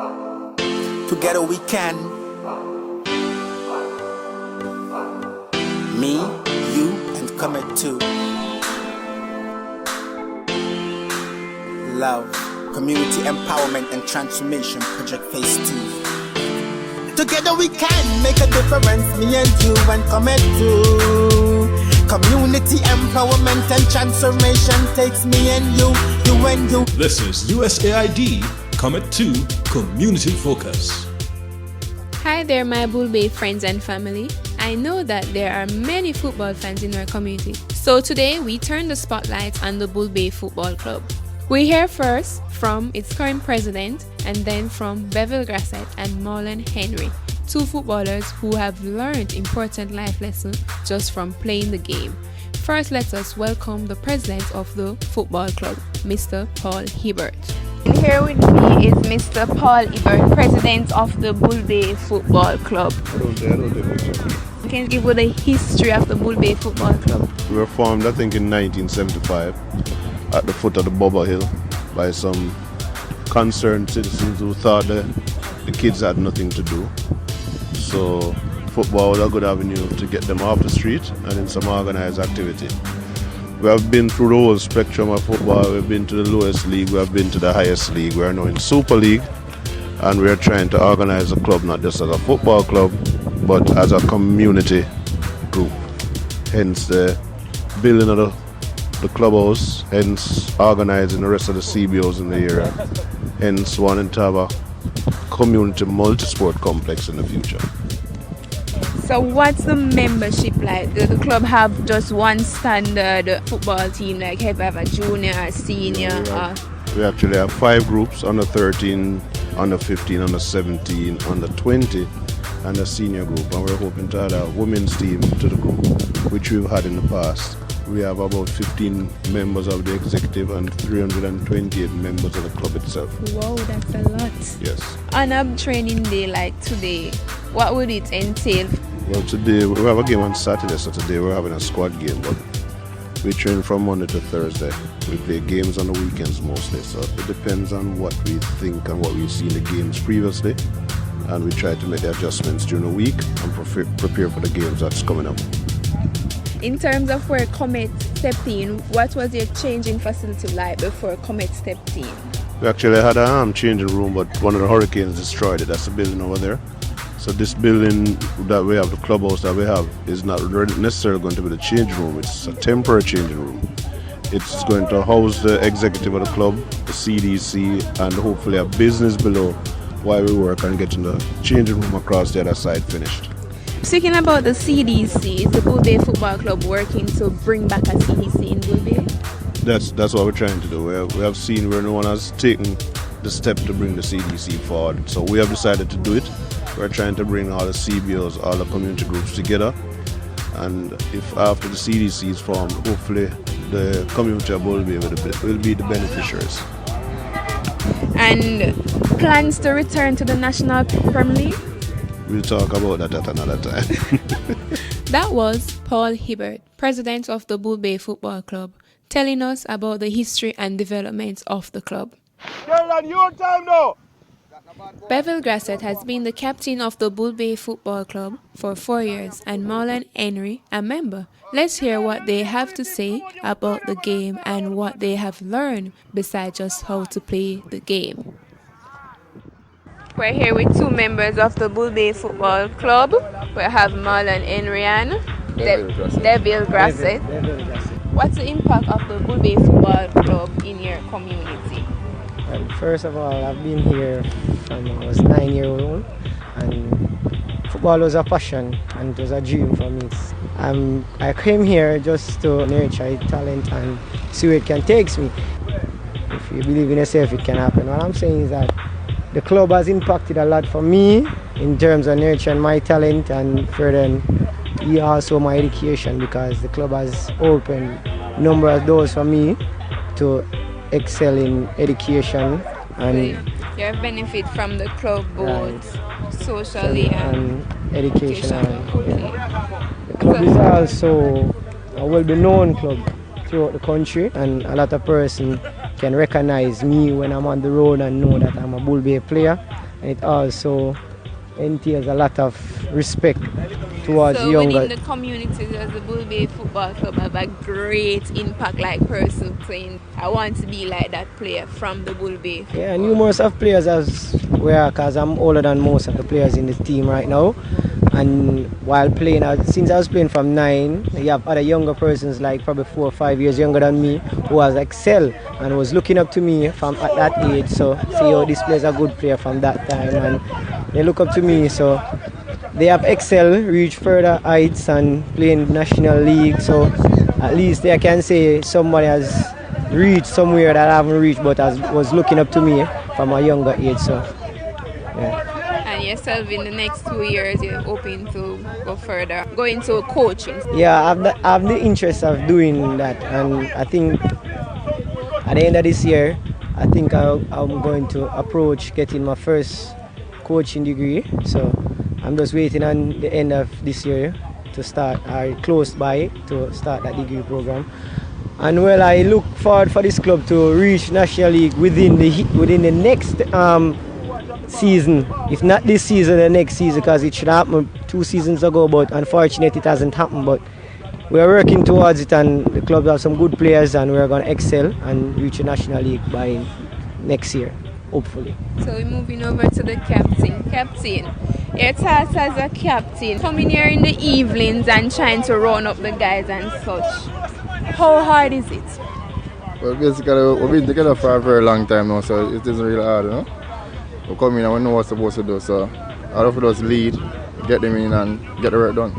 Together we can. Me, you, and COMET-II. Love, Community Empowerment and Transformation Project Phase 2. Together we can make a difference, me and you and COMET-II. Community empowerment and transformation takes me and you and you. This is USAID Comet-II Community Focus. Hi there, my Bull Bay friends and family. I know that there are many football fans in our community. So today we turn the spotlight on the Bull Bay Football Club. We hear first from its current president and then from Bevel Grasset and Marlon Henry, two footballers who have learned important life lessons just from playing the game. First, let us welcome the president of the football club, Mr. Paul Hibbert. And here with me is Mr. Paul Hibbert, president of the Bull Bay Football Club. You can give us the history of the Bull Bay Football Club. We were formed, I think, in 1975 at the foot of the Bubba Hill by some concerned citizens who thought that the kids had nothing to do. So football was a good avenue to get them off the street and in some organized activity. We have been through the whole spectrum of football. We've been to the lowest league, we have been to the highest league. We are now in Super League, and we are trying to organize a club not just as a football club, but as a community group. Hence the building of the clubhouse, hence organizing the rest of the CBOs in the area, hence wanting to have a community multi-sport complex in the future. So what's the membership like? Does the club have just one standard football team, like have a junior, a senior? We actually have 5 groups, under 13, under 15, under 17, under 20, and a senior group. And we're hoping to add a women's team to the group, which we've had in the past. We have about 15 members of the executive and 328 members of the club itself. Wow, that's a lot. Yes. On a training day like today, what would it entail? Well, today we have a game on Saturday, so today we're having a squad game, but we train from Monday to Thursday. We play games on the weekends mostly, so it depends on what we think and what we've seen in the games previously, and we try to make the adjustments during the week and prepare for the games that's coming up. In terms of where Comet stepped in, what was your changing facility like before Comet stepped in? We actually had a changing room, but one of the hurricanes destroyed it. That's the building over there. So this building that we have, the clubhouse that we have, is not necessarily going to be the changing room. It's a temporary changing room. It's going to house the executive of the club, the CDC, and hopefully a business below while we work on getting the changing room across the other side finished. Speaking about the CDC, is the Bull Bay Football Club working to bring back a CDC in Bull Bay? That's what we're trying to do. We have seen where no one has taken the step to bring the CDC forward. So we have decided to do it. We're trying to bring all the CBOs, all the community groups together. And if after the CDC is formed, hopefully the community of Bull Bay will be the beneficiaries. And plans to return to the National Premier League? We'll talk about that at another time. That was Paul Hibbert, president of the Bull Bay Football Club, telling us about the history and development of the club. Your time now. Bevel Grasset has been the captain of the Bull Bay Football Club for 4 years and Marlon Henry a member. Let's hear what they have to say about the game and what they have learned besides just how to play the game. We're here with 2 members of the Bull Bay Football Club. We have Marlon Henry and Bevel Grasset. What's the impact of the Bull Bay Football Club in your community? Well, first of all, I've been here from I was 9 years old, and football was a passion and it was a dream for me. I came here just to nurture talent and see where it can take me. If you believe in yourself, it can happen. What I'm saying is that the club has impacted a lot for me in terms of nurturing my talent and further also my education, because the club has opened a number of doors for me to excel in education. And you have benefit from the club both socially and education. The club is also a well-known club throughout the country, and a lot of persons can recognize me when I'm on the road and know that I'm a Bull Bay player. and it also entails a lot of respect towards So younger. within the community, does the Bull Bay Football Club have a great impact, like person saying, I want to be like that player from the Bull Bay? Yeah, numerous of players as well, because I'm older than most of the players in the team right now. And while playing, since I was playing from 9, you have other younger persons like probably 4 or 5 years younger than me who has excelled and was looking up to me from at that age. So see how this player's a good player from that time, and they look up to me. So they have excelled, reached further heights and playing national league. So at least I can say somebody has reached somewhere that I haven't reached, but was looking up to me from a younger age. So yeah. And yourself in the next 2 years, you're hoping to go further, go into coaching? Yeah, I have the interest of doing that, and I think at the end of this year, I think I'm going to approach getting my first coaching degree. So I'm just waiting on the end of this year to start, or close by to start that degree program. And well, I look forward for this club to reach National League within the next season. If not this season, the next season, because it should happen 2 seasons ago, but unfortunately it hasn't happened. But we're working towards it, and the club have some good players, and we're going to excel and reach the National League by next year, hopefully. So we're moving over to the captain. Captain, your task as a captain, coming here in the evenings and trying to run up the guys and such. How hard is it? Well, basically, we've been together for a very long time now, so it isn't really hard, you know. We come in and we know what we're supposed to do, so all of us lead, get them in and get the work done.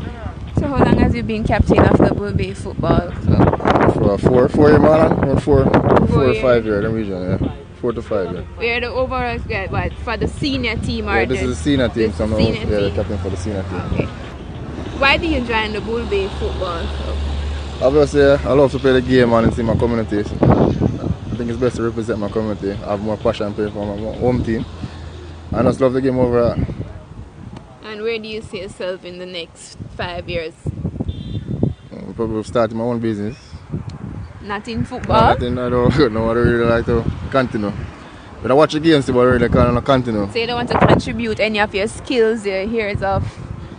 So how long has you been captain of the Bull Bay Football Club? For 4 years, man. 4 or 5 years in the region, yeah. 4 to 5 years. We're the overall what, for the senior team, or Yeah, this is the senior team, so I'm the team. captain for the senior team. Okay. Why do you join the Bull Bay Football Club? Obviously, I love to play the game and see my community. So I think it's best to represent my community. I have more passion playing for my home team. I just love the game overall. And where do you see yourself in the next 5 years? I'm probably starting my own business. Not in football? I don't really like to continue. But I watch the games, but I really can't continue. So you don't want to contribute any of your skills, your years of...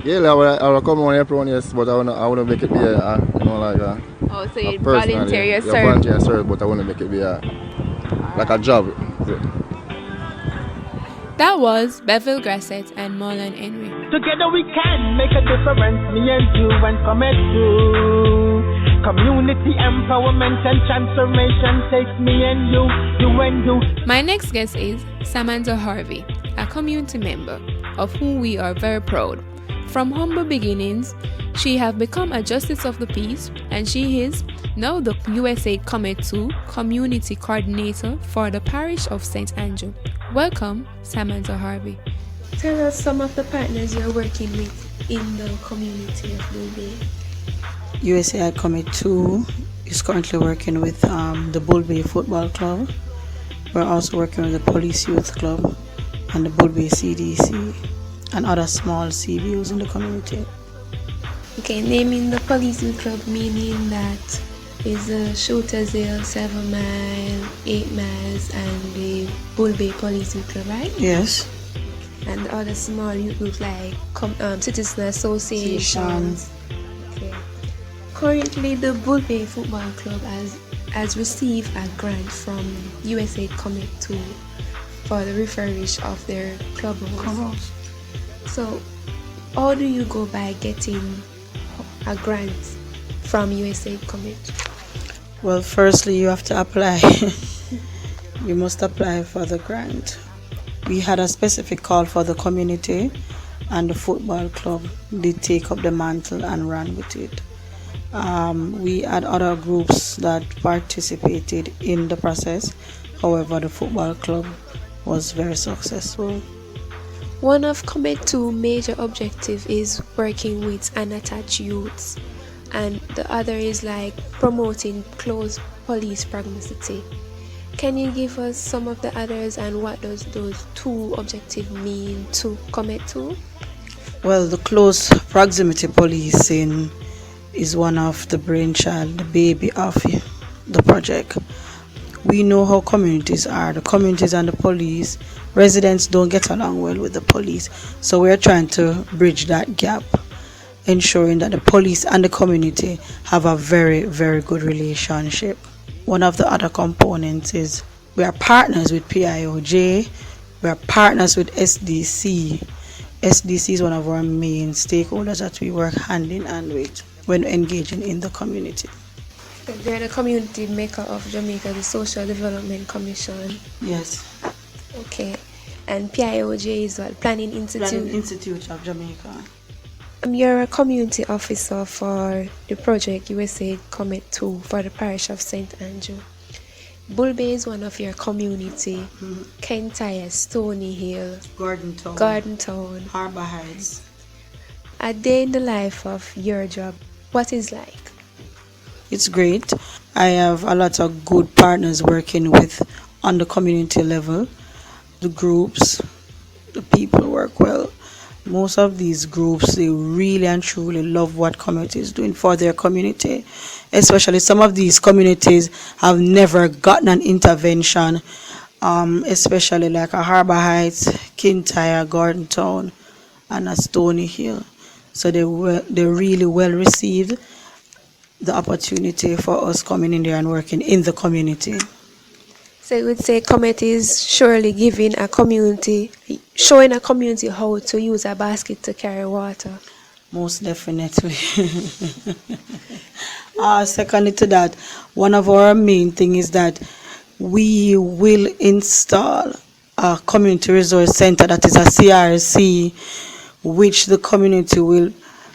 Yeah, I will come on everyone, yes, but I want to make it be Oh, so you volunteer your service? Volunteer your service, but I want to make it be like a job. That was Beville Grasset and Marlon Henry. Together we can make a difference, me and you and COMET-II. Community empowerment and transformation takes me and you and you. My next guest is Samantha Harvey, a community member of whom we are very proud. From humble beginnings, she has become a Justice of the Peace, and she is now the USAID Comet-II Community Coordinator for the Parish of St. Andrew. Welcome, Samantha Harvey. Tell us some of the partners you're working with in the community of Bull Bay. USAID Comet-II is currently working with the Bull Bay Football Club. We're also working with the Police Youth Club and the Bull Bay CDC and other small CBOs in the community. Okay, naming the Police Youth Club meaning that is the Shooters Hill, 7 Mile, 8 Miles, and the Bull Bay Police Youth Club, right? Yes. And the other small youth groups like Citizen Associations. Okay. Currently, the Bull Bay Football Club has received a grant from USAID Comet-II for the refurbish of their clubhouse. So, how do you go by getting a grant from USAID Comet? Well, firstly, you have to apply. You must apply for the grant. We had a specific call for the community, and the football club did take up the mantle and ran with it. We had other groups that participated in the process. However, the football club was very successful. One of COMET-II major objective is working with unattached youths, and the other is like promoting close police proximity. Can you give us some of the others, and what does those two objectives mean to COMET-II? Well, the close proximity policing is one of the brainchild, the baby of the project. We know how communities are. The communities and the police, residents don't get along well with the police. So we're trying to bridge that gap, ensuring that the police and the community have a very, very good relationship. One of the other components is we are partners with PIOJ, we are partners with SDC. SDC is one of our main stakeholders that we work hand in hand with when engaging in the community. They're the community maker of Jamaica, the Social Development Commission. Yes. Okay. And PIOJ is what? Planning Institute? Planning Institute of Jamaica. You're a community officer for the project USAID Comet-II for the parish of St. Andrew. Bull Bay is one of your community. Kintyre, Stony Hill, Gordon Town, Harbour Heights. A day in the life of your job, what is like? It's great. I have a lot of good partners working with on the community level. The groups, the people work well. Most of these groups, they really and truly love what Comet is doing for their community. Especially some of these communities have never gotten an intervention, especially like a Harbour Heights, Kintyre, Gordon Town, and a Stony Hill. So they really well received the opportunity for us coming in there and working in the community. So you would say Comet is surely showing a community how to use a basket to carry water. Most definitely. Secondly to that, one of our main things is that we will install a community resource center that is a CRC, which the community will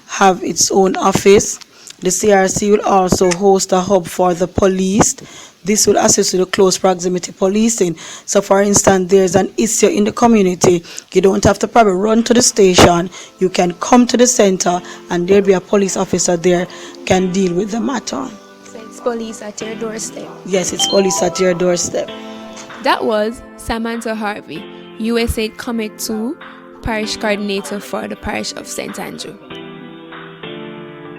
have its own office. The CRC will also host a hub for the police. This will assist with the close proximity policing. So for instance, there's an issue in the community, you don't have to probably run to the station. You can come to the center and there'll be a police officer there can deal with the matter. So it's police at your doorstep? Yes, it's police at your doorstep. That was Samantha Harvey, USAID Comet-II, Parish Coordinator for the Parish of St. Andrew.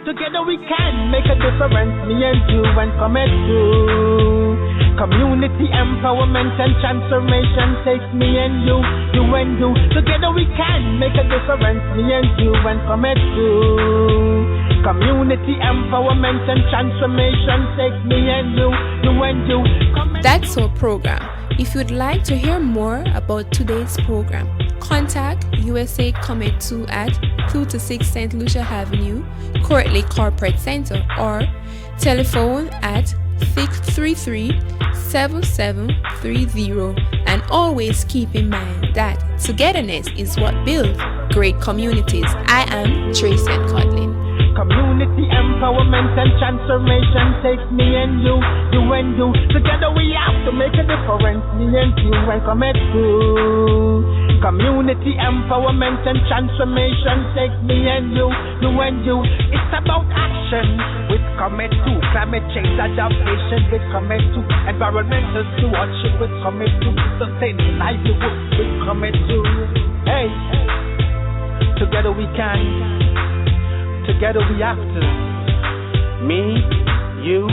Together we can make a difference, me and you and Comet-II. Community empowerment and transformation takes me and you and you. Together we can make a difference, me and you and Comet-II. Community empowerment and transformation takes me and you and you. That's our program. If you'd like to hear more about today's program, contact USAID Comet-II at 226 St. Lucia Avenue, Courtley Corporate Center, or telephone at 633-7730, and always keep in mind that togetherness is what builds great communities. I am Tracy and Codlin. Community empowerment and transformation takes me and you and you. Together we have to make a difference, me and you and Comet-II. Community empowerment and transformation takes me and you and you. It's about action with Comet-II. Climate change adaptation with Comet-II. Environmental stewardship with Comet-II. Sustainable livelihood with Comet-II. Hey, together we can. Together we have to. Me, you,